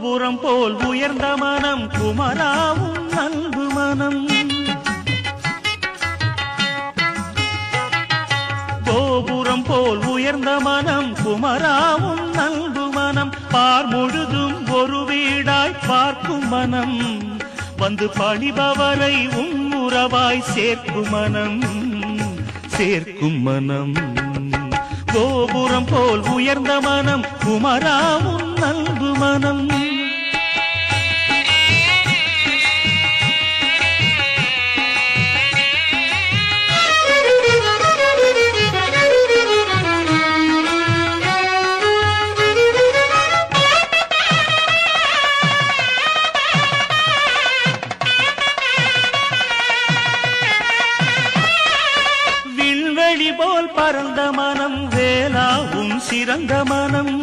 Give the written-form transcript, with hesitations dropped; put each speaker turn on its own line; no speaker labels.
கோபுரம் போல் உயர்ந்த மனம் குமராவும் அன்பு மனம். கோபுரம் போல் உயர்ந்த மனம் குமராவும் அன்பு மனம். பார் முழுதும் ஒரு வீடாய் பார்க்கும் மனம். வந்து பணிபவரை உம்முறவாய் சேர்க்கும் மனம், சேர்க்கும் மனம். கோபுரம் போல் உயர்ந்த மனம் குமராவும் அன்பு மனம். விண்வெளி போல் பரந்த மனம் வேலாவும் சிறந்த மனம்.